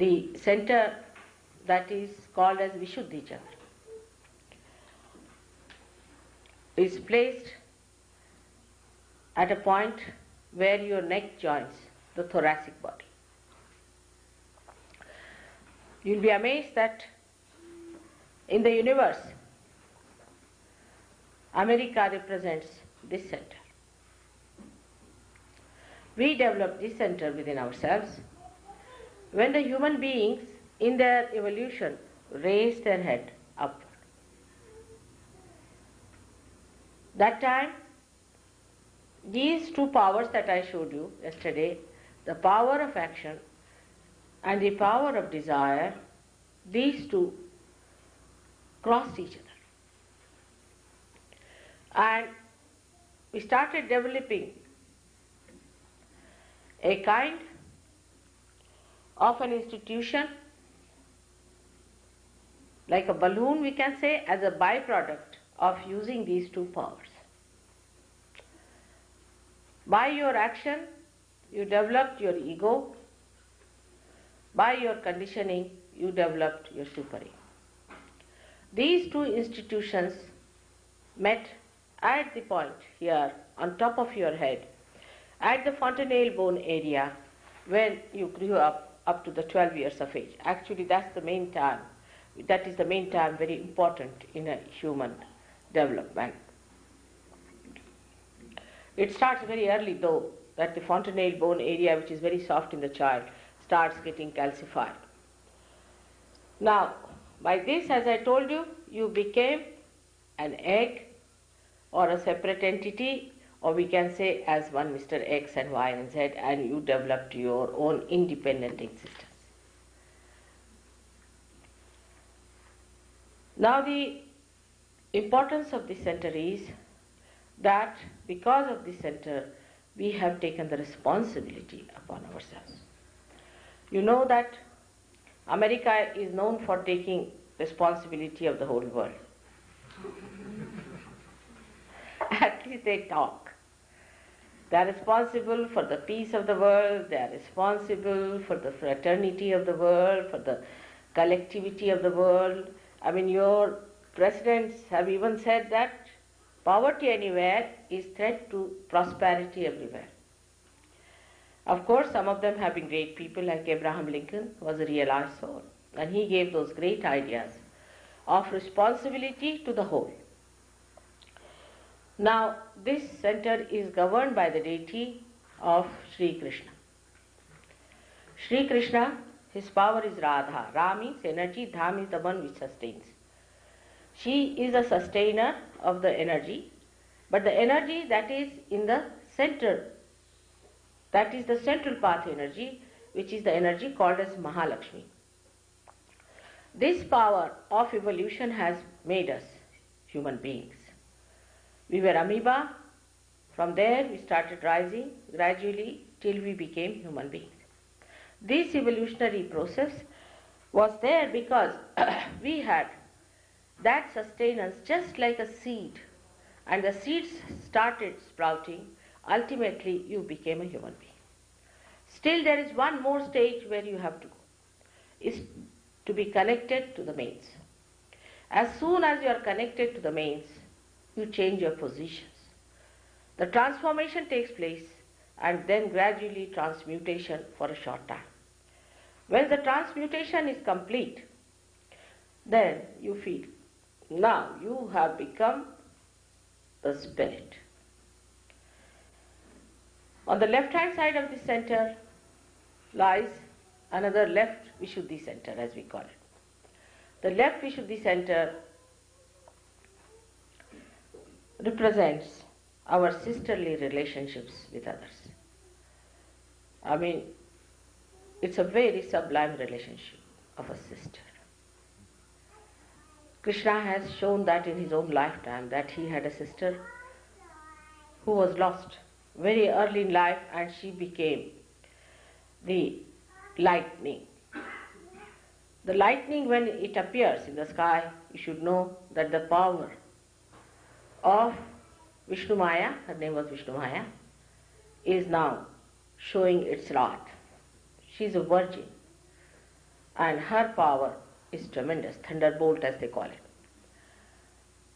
the center that is called as Vishuddhi Chakra is placed at a point where your neck joins the thoracic body. You will be amazed that in the universe, America represents this center. We developed this center within ourselves when the human beings in their evolution raised their head upward. That time, these two powers that I showed you yesterday, the power of action and the power of desire, these two crossed each other. And we started developing a kind of an institution, like a balloon we can say, as a byproduct of using these two powers. By your action, you developed your ego. By your conditioning, you developed your super-ego. These two institutions met at the point here on top of your head at the fontanelle bone area when you grew up to the 12 years of age. Actually, that's the main time. That is the main time, very important in a human development. It starts very early though, that the fontanelle bone area, which is very soft in the child, starts getting calcified. Now, by this, as I told you, you became an egg or a separate entity, or we can say as one Mr. X and Y and Z, and you developed your own independent existence. Now the importance of this center is that because of this center, we have taken the responsibility upon ourselves. You know that America is known for taking responsibility of the whole world. At least they talk. They are responsible for the peace of the world, they are responsible for the fraternity of the world, for the collectivity of the world. I mean, your presidents have even said that poverty anywhere is threat to prosperity everywhere. Of course, some of them have been great people, like Abraham Lincoln was a realized soul, and he gave those great ideas of responsibility to the whole. Now, this center is governed by the deity of Sri Krishna. Sri Krishna, his power is Radha. Ra means energy, Dha means the one which sustains. She is a sustainer of the energy, but the energy that is in the center, that is the central path energy, which is the energy called as Mahalakshmi. This power of evolution has made us human beings. We were amoeba. From there we started rising gradually till we became human beings. This evolutionary process was there because we had that sustenance just like a seed, and the seeds started sprouting. Ultimately you became a human being. Still there is one more stage where you have to go, is to be connected to the mains. As soon as you are connected to the mains, you change your positions. The transformation takes place, and then gradually transmutation for a short time. When the transmutation is complete, then you feel, now you have become the spirit. On the left hand side of the center lies another left Vishuddhi center, as we call it. The left Vishuddhi center represents our sisterly relationships with others. I mean, it's a very sublime relationship of a sister. Krishna has shown that in his own lifetime, that he had a sister who was lost very early in life, and she became the lightning. The lightning, when it appears in the sky, you should know that the power of Vishnu Maya, her name was Vishnu Maya, is now showing its wrath. She is a virgin. and her power is tremendous, thunderbolt as they call it.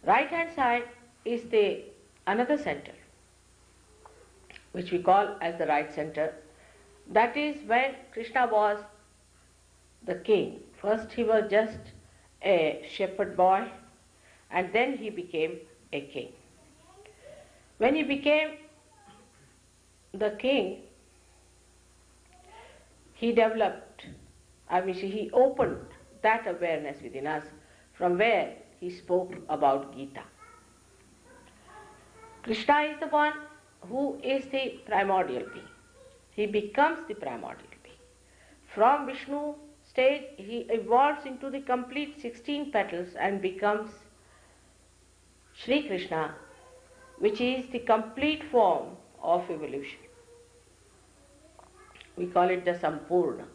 Right hand side is the another center, which we call as the right center. That is when Krishna was the king. First he was just a shepherd boy, and then he became a king. When he became the king, he developed, he opened that awareness within us from where he spoke about Gita. Krishna is the one who is the primordial being. He becomes the primordial being. From Vishnu stage, he evolves into the complete 16 petals and becomes Sri Krishna, which is the complete form of evolution. We call it the Sampurna.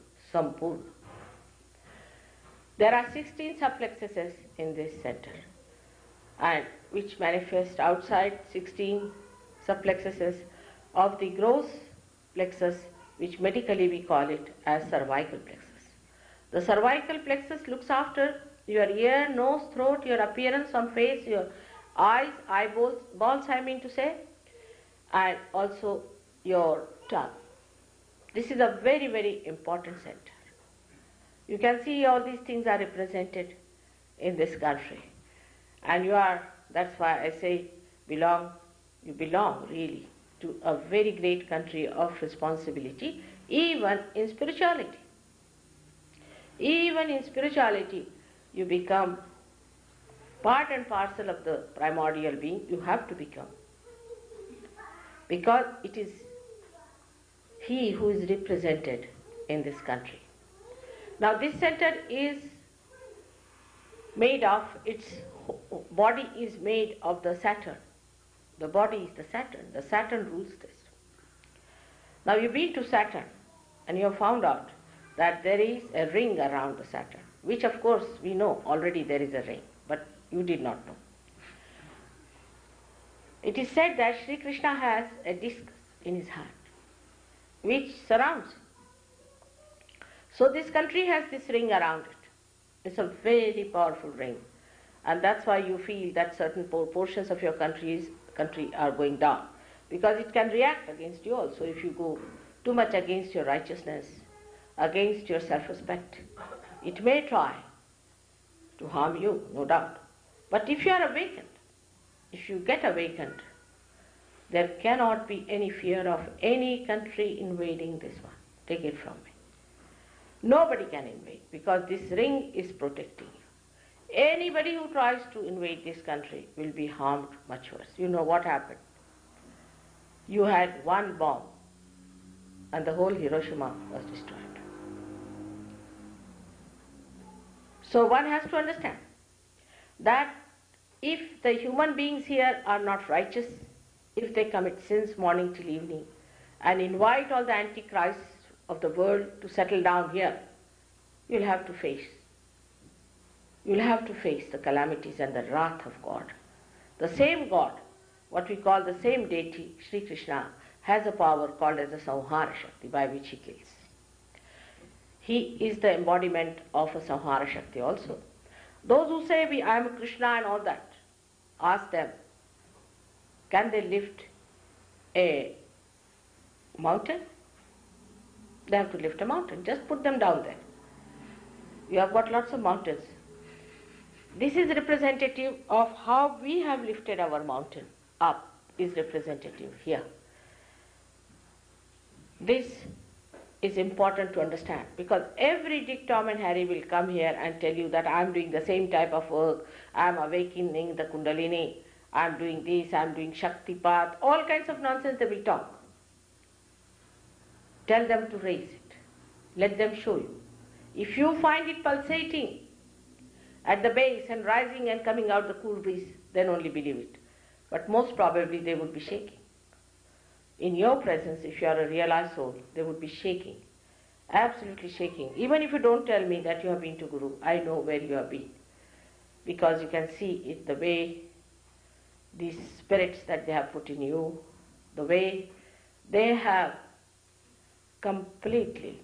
There are 16 subplexuses in this center, and which manifest outside 16 subplexuses of the gross plexus, which medically we call it as cervical plexus. The cervical plexus looks after your ear, nose, throat, your appearance on face, your eyes, eyeballs I mean to say, and also your tongue. This is a very, very important center. You can see all these things are represented in this country. And that's why I say you belong really to a very great country of responsibility, even in spirituality. Even in spirituality, you become part and parcel of the primordial being. You have to become. Because it is he who is represented in this country. Now this center is made of, its body is made of the Saturn. The body is the Saturn. The Saturn rules this. Now you've been to Saturn and you have found out that there is a ring around the Saturn, which of course we know already there is a ring, but you did not know. It is said that Sri Krishna has a disc in his hand, which surrounds him. So this country has this ring around it. It's a very powerful ring. And that's why you feel that certain portions of your country are going down. Because it can react against you also if you go too much against your righteousness, against your self-respect. It may try to harm you, no doubt. But if you are awakened, if you get awakened, there cannot be any fear of any country invading this one. Take it from me. Nobody can invade because this ring is protecting you. Anybody who tries to invade this country will be harmed much worse. You know what happened? You had one bomb and the whole Hiroshima was destroyed. So one has to understand that if the human beings here are not righteous, if they commit sins morning till evening and invite all the antichrists of the world to settle down here, you'll have to face the calamities and the wrath of God. The same God, what we call the same deity, Sri Krishna, has a power called as the Samhara Shakti, by which he kills. He is the embodiment of a Samhara Shakti also. Those who say, I am a Krishna and all that, ask them, can they lift a mountain? They have to lift a mountain. Just put them down there. You have got lots of mountains. This is representative of how we have lifted our mountain up, is representative here. This is important to understand because every Dick, Tom and Harry will come here and tell you that I am doing the same type of work, I am awakening the Kundalini, I am doing this, I am doing Shaktipat, all kinds of nonsense they will talk. Tell them to raise it. Let them show you. If you find it pulsating at the base and rising and coming out the cool breeze, then only believe it. But most probably they would be shaking. In your presence, if you are a realized soul, they would be shaking, absolutely shaking. Even if you don't tell me that you have been to Guru, I know where you have been. Because you can see it, the way these spirits that they have put in you, the way they have completely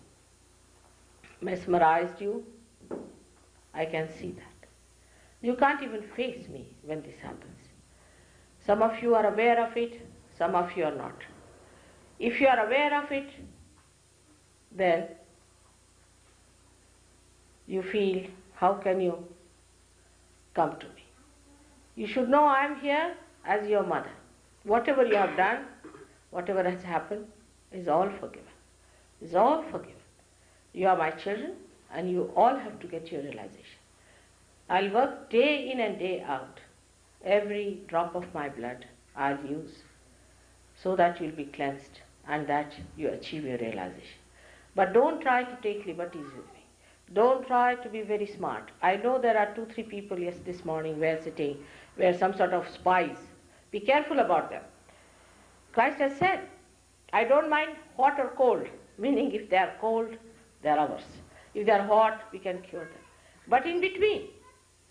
mesmerized you. I can see that. You can't even face me when this happens. Some of you are aware of it, some of you are not. If you are aware of it, then you feel, how can you come to me? You should know I am here as your mother. Whatever you have done, whatever has happened, is all forgiven. Is all forgiven. You are my children, and you all have to get your realization. I'll work day in and day out. Every drop of my blood I'll use so that you'll be cleansed and that you achieve your realization. But don't try to take liberties with me. Don't try to be very smart. I know there are 2-3 people this morning were sitting, were some sort of spies. Be careful about them. Christ has said, I don't mind hot or cold, meaning if they are cold, they are ours. If they are hot, we can cure them. But in between,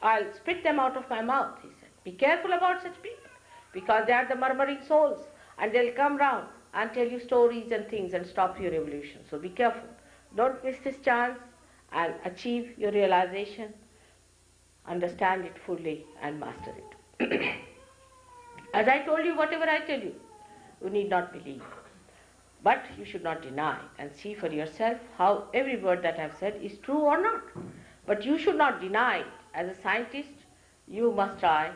I'll spit them out of my mouth, he said. Be careful about such people, because they are the murmuring souls, and they'll come round and tell you stories and things and stop your evolution. So be careful. Don't miss this chance and achieve your realization, understand it fully and master it. As I told you, whatever I tell you, you need not believe. But you should not deny and see for yourself how every word that I have said is true or not. But you should not deny it. As a scientist, you must try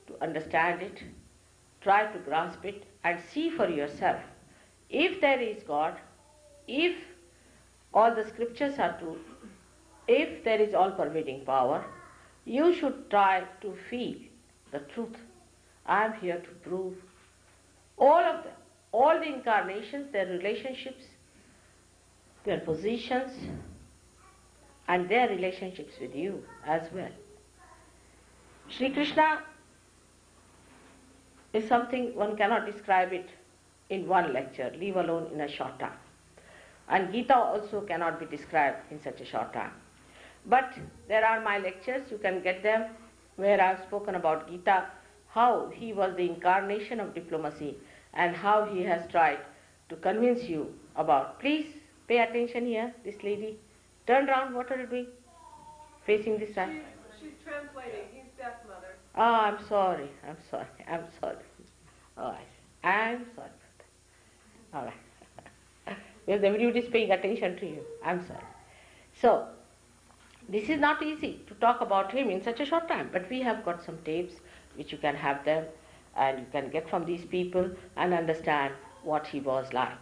to understand it, try to grasp it, and see for yourself. If there is God, if all the scriptures are true, if there is all-pervading power, you should try to feel the truth. I am here to prove all of them, all the incarnations, their relationships, their positions, and their relationships with you as well. Sri Krishna is something one cannot describe it in one lecture, leave alone in a short time. And Gita also cannot be described in such a short time. But there are my lectures, you can get them, where I have spoken about Gita, how he was the incarnation of diplomacy and how he has tried to convince you about. Please pay attention here, this lady. Turn round, what are you doing? Facing this side. She's translating. He's deaf, Mother. Oh, I'm sorry. Oh, I'm sorry for that. All right. Well, the video is paying attention to you. I'm sorry. So, this is not easy to talk about him in such a short time, but we have got some tapes which you can have them and you can get from these people and understand what he was like.